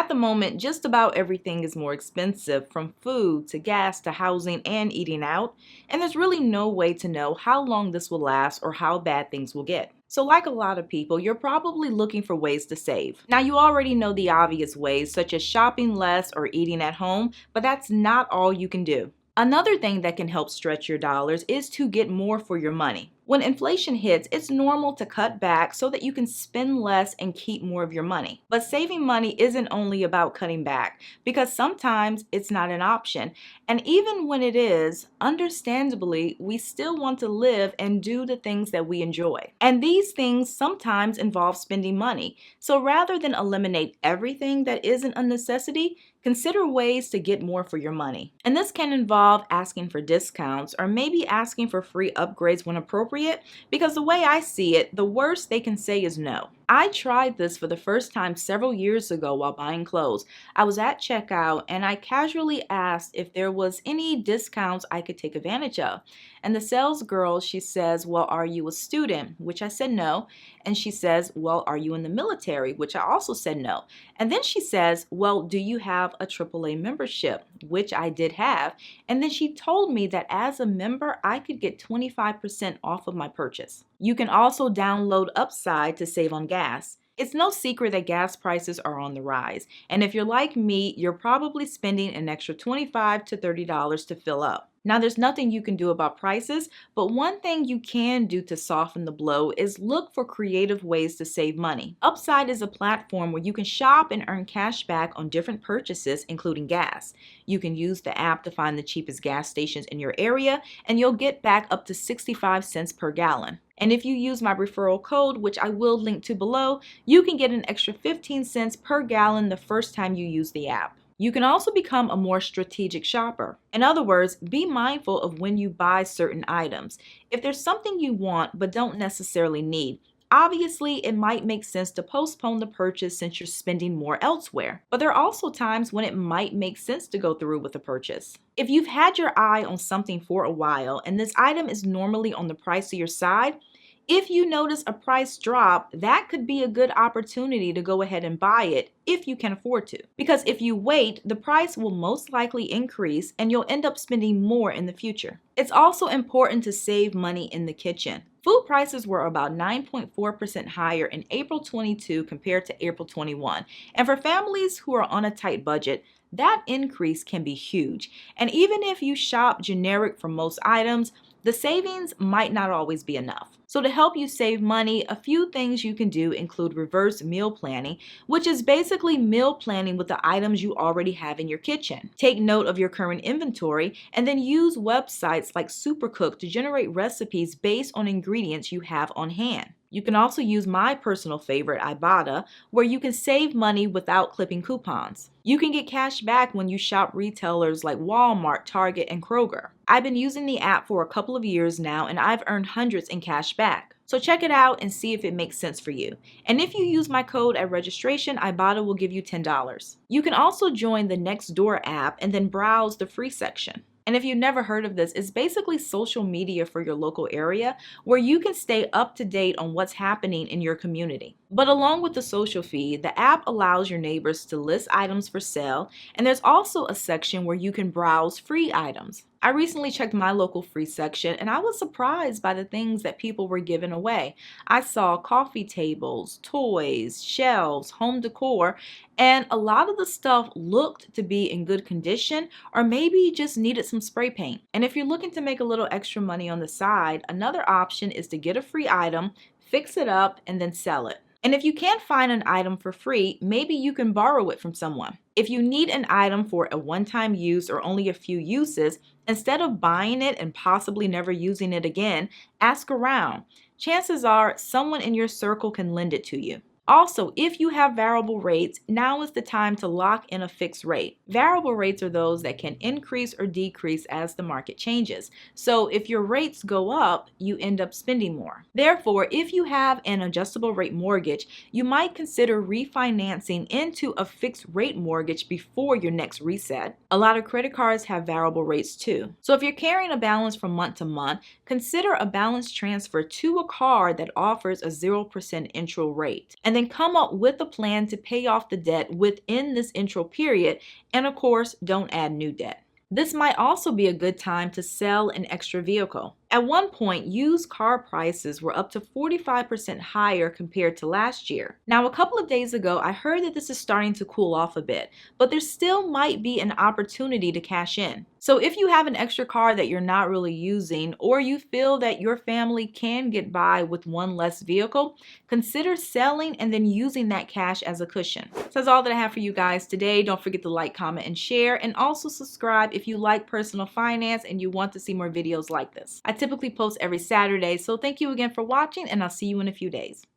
At the moment, just about everything is more expensive, from food to gas to housing and eating out, and there's really no way to know how long this will last or how bad things will get. So like a lot of people, you're probably looking for ways to save. Now, you already know the obvious ways, such as shopping less or eating at home, but that's not all you can do. Another thing that can help stretch your dollars is to get more for your money. When inflation hits, it's normal to cut back so that you can spend less and keep more of your money. But saving money isn't only about cutting back, because sometimes it's not an option. And even when it is, understandably, we still want to live and do the things that we enjoy. And these things sometimes involve spending money. So rather than eliminate everything that isn't a necessity, consider ways to get more for your money. And this can involve asking for discounts or maybe asking for free upgrades when appropriate, because the way I see it, the worst they can say is no. I tried this for the first time several years ago while buying clothes. I was at checkout and I casually asked if there was any discounts I could take advantage of. And the sales girl, she says, "Well, are you a student?" Which I said no. And she says, "Well, are you in the military?" Which I also said no. And then she says, "Well, do you have a AAA membership?" Which I did have. And then she told me that as a member, I could get 25% off of my purchase. You can also download Upside to save on gas. It's no secret that gas prices are on the rise, and if you're like me, you're probably spending an extra $25 to $30 to fill up. Now, there's nothing you can do about prices, but one thing you can do to soften the blow is look for creative ways to save money. Upside is a platform where you can shop and earn cash back on different purchases, including gas. You can use the app to find the cheapest gas stations in your area, and you'll get back up to 65 cents per gallon. And if you use my referral code, which I will link to below, you can get an extra 15 cents per gallon the first time you use the app. You can also become a more strategic shopper. In other words, be mindful of when you buy certain items. If there's something you want but don't necessarily need, obviously it might make sense to postpone the purchase since you're spending more elsewhere. But there are also times when it might make sense to go through with a purchase. If you've had your eye on something for a while and this item is normally on the pricier side, if you notice a price drop, that could be a good opportunity to go ahead and buy it if you can afford to. Because if you wait, the price will most likely increase and you'll end up spending more in the future. It's also important to save money in the kitchen. Food prices were about 9.4% higher in April 22 compared to April 21. And for families who are on a tight budget, that increase can be huge. And even if you shop generic for most items, the savings might not always be enough. So to help you save money, a few things you can do include reverse meal planning, which is basically meal planning with the items you already have in your kitchen. Take note of your current inventory and then use websites like Supercook to generate recipes based on ingredients you have on hand. You can also use my personal favorite, Ibotta, where you can save money without clipping coupons. You can get cash back when you shop retailers like Walmart, Target, and Kroger. I've been using the app for a couple of years now, and I've earned hundreds in cash back. So check it out and see if it makes sense for you. And if you use my code at registration, Ibotta will give you $10. You can also join the NEXTDOOR app and then browse the free section. And if you've never heard of this, it's basically social media for your local area where you can stay up to date on what's happening in your community. But along with the social feed, the app allows your neighbors to list items for sale, and there's also a section where you can browse free items. I recently checked my local free section and I was surprised by the things that people were giving away. I saw coffee tables, toys, shelves, home decor, and a lot of the stuff looked to be in good condition or maybe just needed some spray paint. And if you're looking to make a little extra money on the side, another option is to get a free item, fix it up, and then sell it. And if you can't find an item for free, maybe you can borrow it from someone. If you need an item for a one-time use or only a few uses, instead of buying it and possibly never using it again, ask around. Chances are someone in your circle can lend it to you. Also, if you have variable rates, now is the time to lock in a fixed rate. Variable rates are those that can increase or decrease as the market changes. So if your rates go up, you end up spending more. Therefore, if you have an adjustable rate mortgage, you might consider refinancing into a fixed rate mortgage before your next reset. A lot of credit cards have variable rates too. So if you're carrying a balance from month to month, consider a balance transfer to a card that offers a 0% intro rate. And then come up with a plan to pay off the debt within this intro period, and of course, don't add new debt. This might also be a good time to sell an extra vehicle. At one point, used car prices were up to 45% higher compared to last year. Now, a couple of days ago, I heard that this is starting to cool off a bit, but there still might be an opportunity to cash in. So if you have an extra car that you're not really using, or you feel that your family can get by with one less vehicle, consider selling and then using that cash as a cushion. So that's all that I have for you guys today. Don't forget to like, comment, and share, and also subscribe if you like personal finance and you want to see more videos like this. I typically post every Saturday, so thank you again for watching, and I'll see you in a few days.